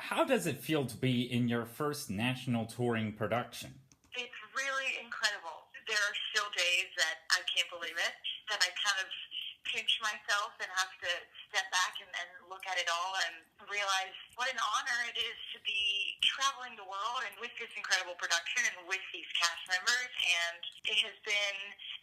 How does it feel to be in your first national touring production? It's really incredible. There are still days that I can't believe it, that I kind of pinch myself and have to step back and look at it all and realize what an honor it is to be traveling the world and with this incredible production and with these cast members. And it has been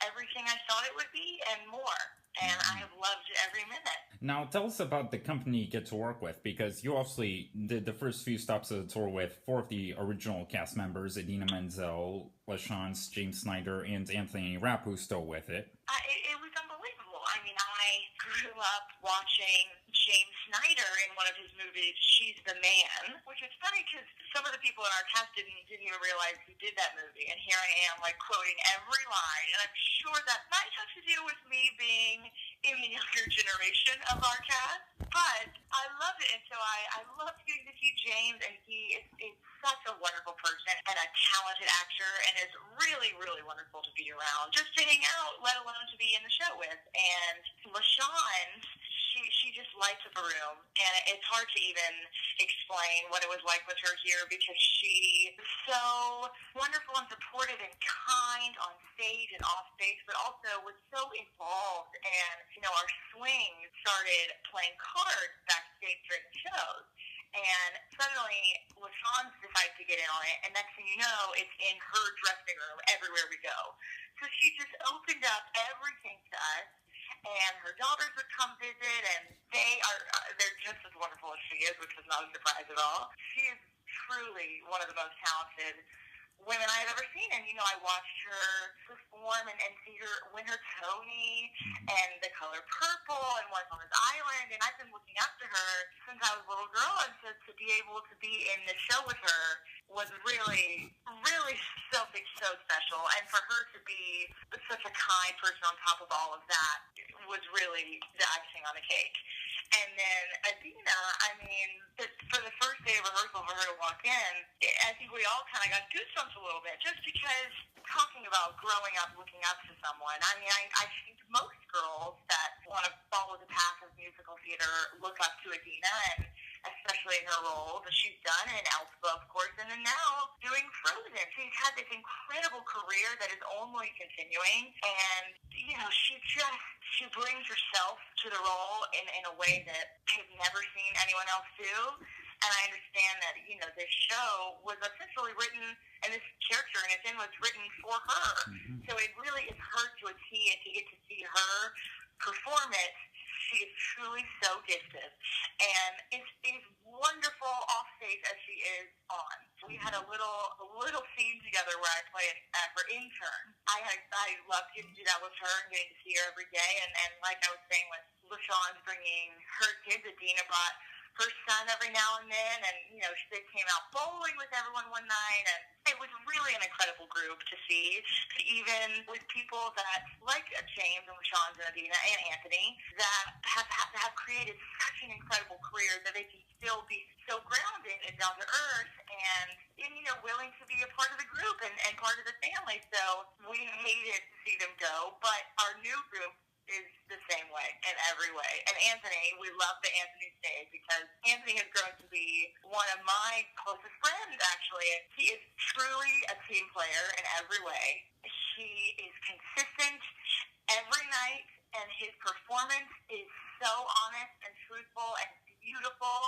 everything I thought it would be and more. And I have loved every minute. Now, tell us about the company you get to work with, because you obviously did the first few stops of the tour with four of the original cast members: Idina Menzel, LaChance, James Snyder, and Anthony Rapp, who's still with it. It was unbelievable. I mean, I grew up watching James Snyder in one of his movies, She's the Man, which is funny because some of the people in our cast didn't even realize who did that movie. And here I am, like, quoting every line. And I'm sure that might have to do with me being in the younger generation of our cast. But I loved it. And so I loved getting to see James. And he is such a wonderful person and a talented actor and is really, really wonderful to be around. Just to hang out, let alone to be in the show with. And LaChance, she just lights up a room, and it's hard to even explain what it was like with her here because she is so wonderful and supportive and kind on stage and off stage, but also was so involved. And, our swing started playing cards backstage during the shows. And suddenly, LaChance decides to get in on it, and next thing you know, it's in her dressing room everywhere we go. So she just opened up everything to us, and her daughters would come visit, and they're just as wonderful as she is, which was not a surprise at all. She is truly one of the most talented women I had ever seen, and I watched her perform and see her win her Tony and The Color Purple and Once on This Island, and I've been looking up to her since I was a little girl, and to be able to be in the show with her was really, really something so special, and for her to be such a kind person on top of all of that was really the icing on the cake. And then Evita, for the first day of rehearsal for her to walk in, I think we all kind of got goosebumps a little bit, just because talking about growing up, looking up to someone. I think most girls that want to follow the path of musical theater look up to Idina, and especially in her role that she's done in Elphaba, of course, and then now doing Frozen. She's had this incredible career that is only continuing, and she brings herself to the role in a way that I've never seen anyone else do. And I understand that, this show was essentially written, and this character in it was written for her. Mm-hmm. So it really is her to a T, and to get to see her perform it, she is truly so gifted. And is wonderful off stage as she is on. We had a little scene together where I played her intern. I loved getting to do that with her and getting to see her every day. And like I was saying with LaChance bringing her kids, Idina brought her son every now and then, and they came out bowling with everyone one night, and it was really an incredible group to see. Even with people that like James and LaChance and Idina and Anthony that have created such an incredible career that they can still be so grounded and down to earth and willing to be a part of the group and part of the family. So we hated to see them go, but our new group is the same way in every way. And Anthony, we love that Anthony stayed because Anthony has grown to be one of my closest friends, actually. He is truly a team player in every way. He is consistent every night, and his performance is so honest and truthful and beautiful.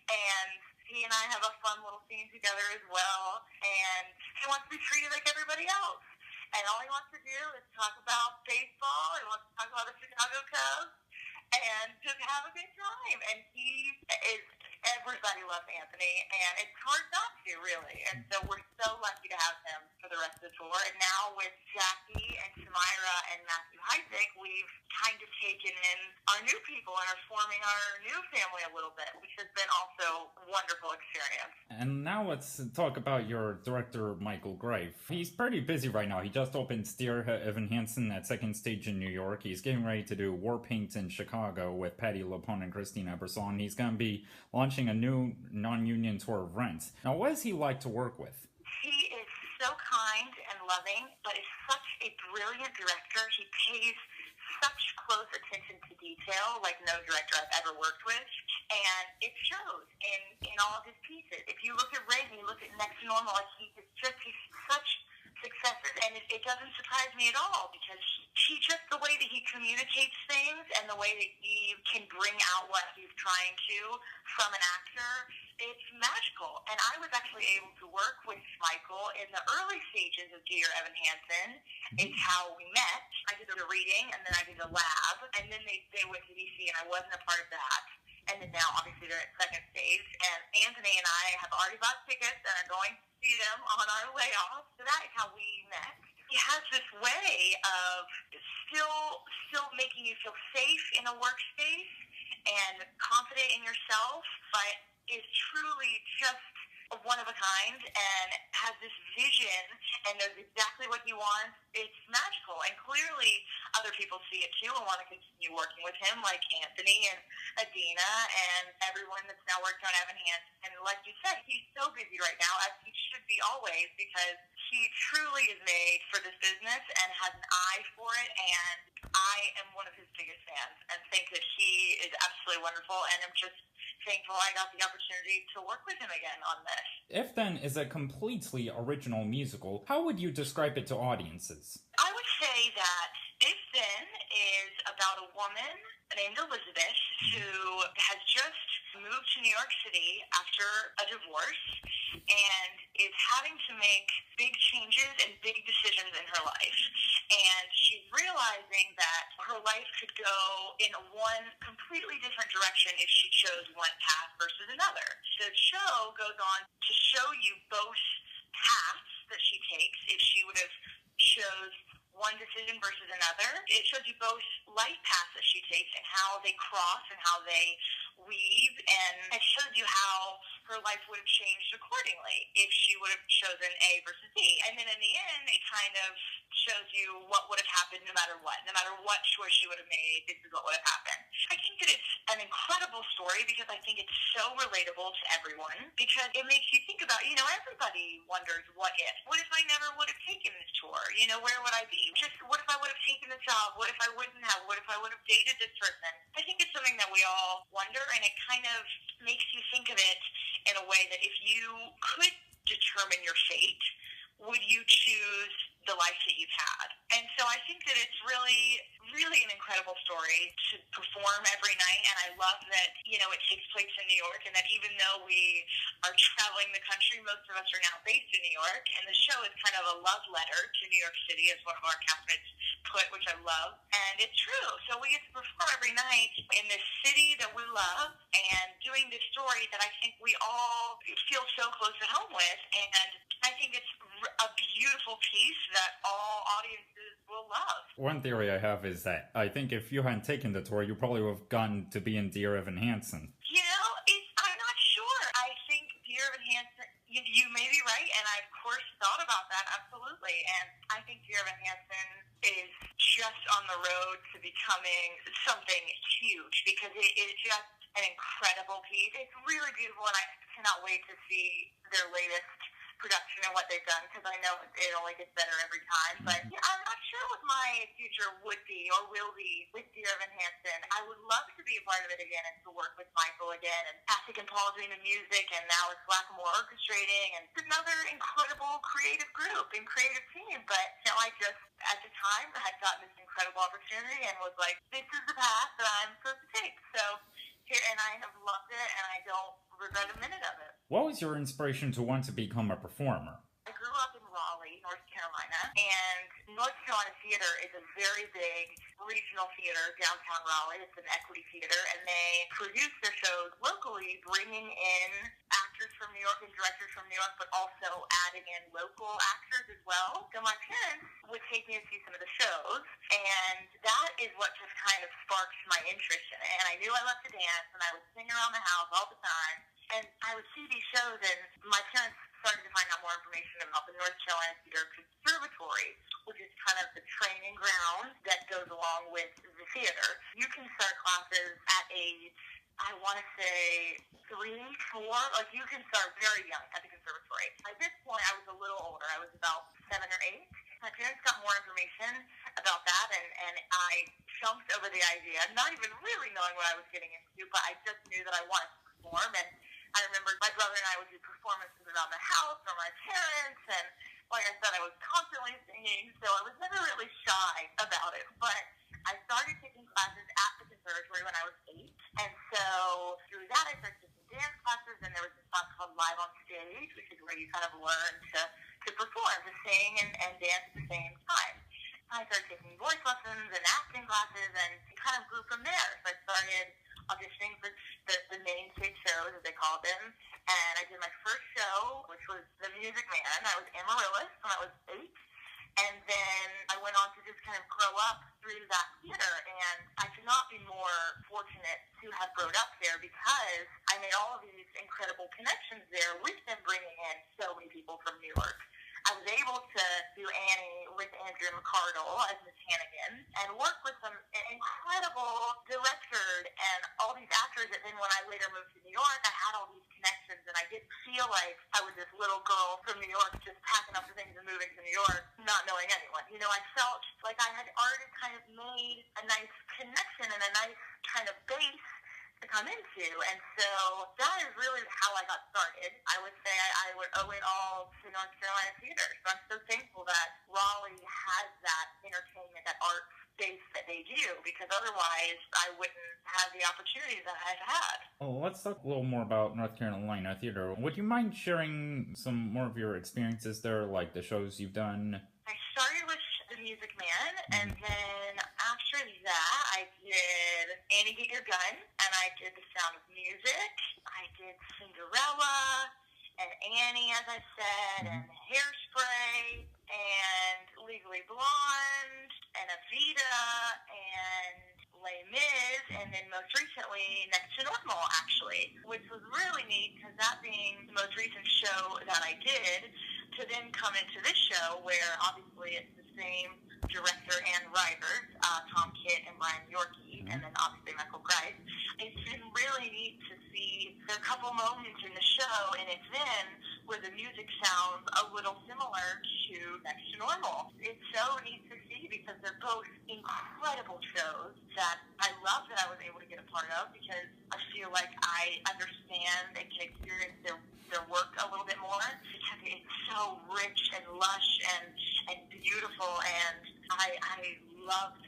And he and I have a fun little scene together as well. And he wants to be treated like everybody else. And all he wants to do is talk about baseball. He wants to talk about the Chicago Cubs and just have a good time. And everybody loves Anthony, and it's hard not to, really. And so we're so lucky to have him for the rest of the tour. And now with Jackie and Samira and Matthew Heisig, we've kind of taken in our new people and are forming our new family a little bit, which has been also a wonderful experience. And now let's talk about your director, Michael Greif. He's pretty busy right now. He just opened Steer Evan Hansen at Second Stage in New York. He's getting ready to do War Paint in Chicago with Patti LuPone and Christina Brisson. He's going to be launching a new non-union tour of Rent. Now, what is he like to work with? He is so kind and loving, but is such a brilliant director. He pays such close attention to detail like no director I've ever worked with, and it shows in all of his pieces. If you look at Reagan, you look at Next to Normal, like he's such successes, and it doesn't surprise me at all because he just, the way that he communicates things and the way that he can bring out what he's trying to from an actor, it's magical. And I was actually able to work with Michael in the early stages of Dear Evan Hansen. It's how we met. I did a reading, and then I did a lab, and then they went to DC, and I wasn't a part of that. And then now, obviously, they're at second stage, and Anthony and I have already bought tickets and are going to see them on our way off. So that is how we met. He has this way of still making you feel safe in a workspace and confident in yourself, but is truly just one of a kind and has this vision and knows exactly what he wants. It's magical, and clearly other people see it too and want to continue working with him, like Anthony and Adina and everyone that's now worked on Evan Hansen. And like you said, he's so busy right now, as he should be always, because he truly is made for this business and has an eye for it, and I am one of his biggest fans and think that he is absolutely wonderful, and I'm just thankful I got the opportunity to work with him again on this. If Then is a completely original musical, how would you describe it to audiences? I would say that If Then is about a woman named Elizabeth who has just moved to New York City after a divorce and is having to make big changes and big decisions in her life. And she's realizing that her life could go in one completely different direction if she chose one path versus another. The show goes on to show you both paths that she takes if she would have chose one decision versus another. It shows you both life paths that she takes and how they cross and how they weave, and it shows you how her life would have changed accordingly if she would have chosen A versus B. And then in the end, it kind of shows you what would have happened no matter what. No matter what choice she would have made, this is what would have happened. I think that it's an incredible story because I think it's so relatable to everyone, because it makes you think about, everybody wonders what if. What if I never would have taken this tour? Where would I be? Just what if I would have taken the job? What if I wouldn't have? What if I would have dated this person? I think it's something that we all wonder, and it kind of makes you think of it in a way that if you could determine your fate, would you choose the life that you've had? And so I think that it's really, really an incredible story to perform every night, and I love that, it takes place in New York, and that even though we are traveling the country, most of us are now based in New York, and the show is kind of a love letter to New York City, as one of our castmates put, which I love, and it's true. So we get to perform every night in this city that we love, and doing this story that I think we all feel so close at home with, and I think it's a beautiful piece that all audiences will love. One theory I have is that I think if you hadn't taken the tour, you probably would have gotten to be in Dear Evan Hansen. I'm not sure. I think Dear Evan Hansen, you may be right, and I, of course, thought about that, absolutely. And I think Dear Evan Hansen is just on the road to becoming something huge, because it is just an incredible piece. It's really beautiful, and I cannot wait to see their latest production and what they've done, because I know it only gets better every time. But I'm not sure what my future would be or will be with Dear Evan Hansen. I would love to be a part of it again and to work with Michael again, and Patrick and Paul doing the music, and now it's Blackamore orchestrating, and it's another incredible creative group and creative team. But I just, at the time, had gotten this incredible opportunity and was like, this is the path that I'm supposed to take. So here, and I have loved it, and I don't regret a minute of it. What was your inspiration to want to become a performer? I grew up in Raleigh, North Carolina, and North Carolina Theater is a very big regional theater downtown Raleigh. It's an equity theater, and they produce their shows locally, bringing in actors from New York and directors from New York, but also adding in local actors as well. So my parents would take me to see some of the shows, and that is what just kind of sparked my interest in it. And I knew I loved to dance, and I would sing around the house all the time. And I would see these shows, and my parents started to find out more information about the North Carolina Theater Conservatory, which is kind of the training ground that goes along with the theater. You can start classes at age, I want to say 3, 4, like you can start very young at the conservatory. At this point, I was a little older. I was about 7 or 8. My parents got more information about that, and I jumped over the idea, not even really knowing what I was getting into, but I just knew that I wanted to perform. And I remember my brother and I would do performances around the house for my parents, and like I said, I was constantly singing, so I was never really shy about it. But I started taking classes at the conservatory when I was 8, and so through that I started taking dance classes, and there was this class called Live on Stage, which is where you kind of learn to perform, to sing and dance at the same time. I started taking voice lessons and acting classes, and it kind of grew from there. So I started auditioning for the main stage shows, as they called them, and I did my first show, which was The Music Man. I was Amaryllis when I was 8, and then I went on to just kind of grow up through that theater, and I could not be more fortunate to have grown up there because I made all of these incredible connections there with them bringing in so many people from New York. I was able to do Annie with Andrea McCardle as Miss Hannigan and work with some incredible directors and all these actors that then when I later moved to New York, I had all these connections, and I didn't feel like I was this little girl from New York just packing up the things and moving to New York, not knowing anyone. You know, I felt like I had already kind of made a nice connection and a nice kind of base to come into, and so that is really how I got started. I would say I would owe it all to North Carolina theater, so I'm so thankful that Raleigh has that entertainment, that art space that they do, because otherwise I wouldn't have the opportunities that I've had. Oh, let's talk a little more about North Carolina theater. Would you mind sharing some more of your experiences there, like the shows you've done? I started with The Music Man, and then after that, I did Annie Get Your Gun, and I did The Sound of Music. I did Cinderella, and Annie, as I said, and Hairspray, and Legally Blonde, and Evita, and Les Mis, and then most recently Next to Normal, actually, which was really neat because that being the most recent show that I did, to then come into this show where obviously it's the same director and writers, Tom Kitt and Brian Yorkie, and then obviously Michael Greif. It's been really neat to see there are a couple moments in the show, and it's then where the music sounds a little similar to Next to Normal. It's so neat to see because they're both incredible shows that I love that I was able to get a part of because I feel like I understand and can experience their work a little bit more because it's so rich and lush and beautiful, and I loved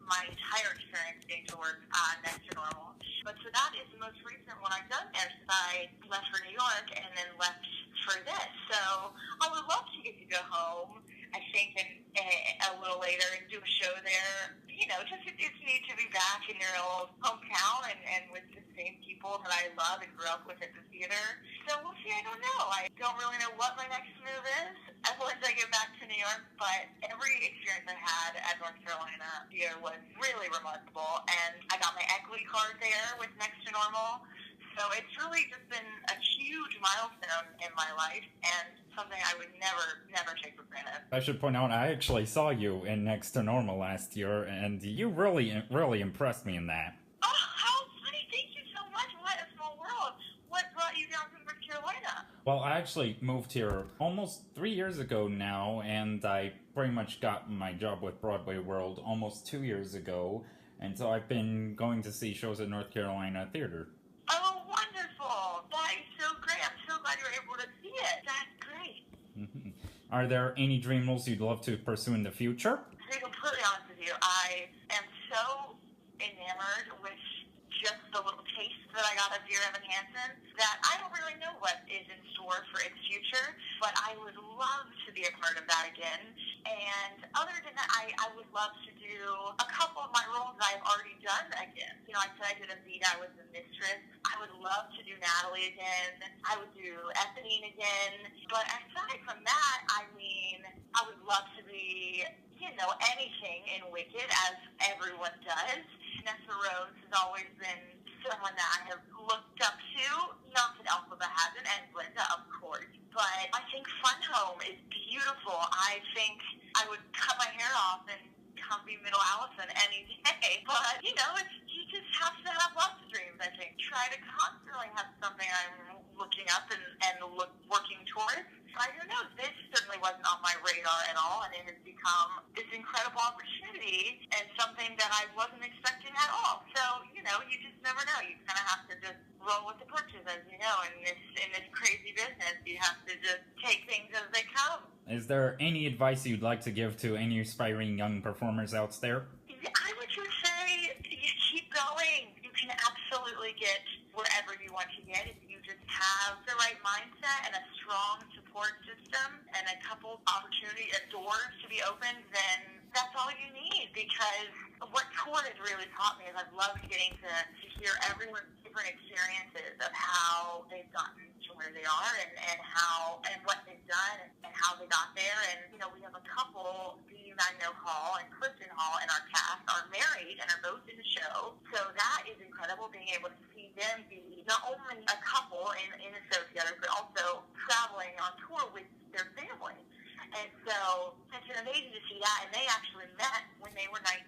my entire experience being to work on Next to Normal. But so that is the most recent one I've done there since I left for New York and then left for this. So I would love to get to go home, I think, a little later and do a show there. You know, just it's neat to be back in your old hometown and with the same people that I love and grew up with at the theater. So we'll see. I don't know. I don't really know what my next move is once I get back to New York, but every experience I had at North Carolina Theater was really remarkable, and I got my equity card there with Next to Normal. So it's really just been a huge milestone in my life and something I would never take for granted. I should point out, I actually saw you in Next to Normal last year, and you really impressed me in that. Oh, how funny. Thank you so much. What a small world. What brought you down to North Carolina? Well, I actually moved here almost 3 years ago now, and I pretty much got my job with Broadway World almost 2 years ago, and so I've been going to see shows at North Carolina Theater. Oh, wonderful. That is so great. I'm so glad you were able to see it. That's great. Are there any dream roles you'd love to pursue in the future? To be completely honest with you, I am so enamored with just the little taste that I got of Dear Evan Hansen that I don't really know what is in store for its future, but I would love to be a part of that again. And other than that, I would love to do a couple of my roles that I've already done again. You know, I said I did Evita, I was the mistress. I would love to do Natalie again. I would do Eponine again. But aside from that, I mean, I would love to be, you know, anything in Wicked, as everyone does. Nessa Rose has always been someone that I have looked up to, not that Elphaba hasn't, and Glinda, of course. But I think Fun Home is beautiful. I think I would cut my hair off and come be Middle Allison any day. But, you know, you just have to have lots of dreams, I think. Try to constantly have something I'm looking up and working towards. I don't know. This certainly certainly wasn't on my radar at all, and it has become this incredible opportunity and something that I wasn't expecting at all. So, you just never know. You kind of have to just roll with the punches, as you know, in this crazy business. You have to just take things as they come. Is there any advice you'd like to give to any aspiring young performers out there? I would just say you keep going. You can absolutely get wherever you want to get if you just have the right mindset and a strong support system and a couple opportunities and doors to be opened, then that's all you need. Because what tour has really taught me is I've loved getting to hear everyone's different experiences of how they've gotten to where they are and how and what they've done and how they got there. And we have a couple, Dee Magno Hall and Clifton Hall in our cast are married and are both in the show. So that is incredible, being able to see them be not only a couple in a show together, but also traveling on tour with their family. And so it's amazing to see that. And they actually met when they were 19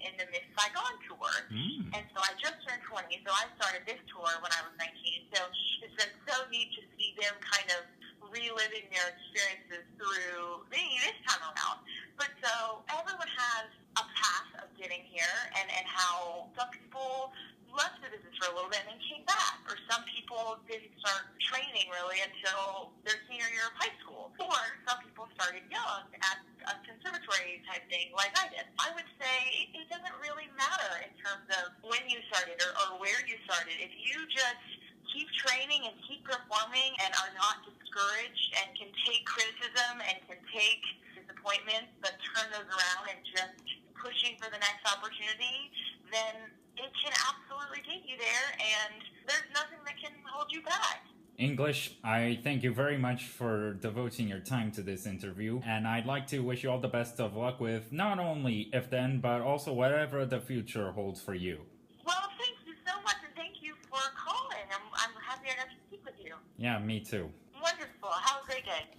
in the Miss Saigon tour. And so I just turned 20, so I started this tour when I was 19. So it's been so neat to see them kind of reliving their experiences through me this time around. But so everyone has a path of getting here, and how some people left the business for a little bit and then came back, or some people didn't start training really until their senior year of high school, or some people started young at a conservatory type thing like I did. I would say it doesn't really matter in terms of when you started or where you started. If you just keep training and keep performing and are not discouraged and can take criticism and can take disappointments but turn those around and just pushing for the next opportunity, then it can absolutely get you there, and there's nothing that can hold you back. English, I thank you very much for devoting your time to this interview, and I'd like to wish you all the best of luck with not only If Then, but also whatever the future holds for you. Well, thank you so much, and thank you for calling. I'm happy I got to speak with you. Yeah, me too. Wonderful. Have a great day.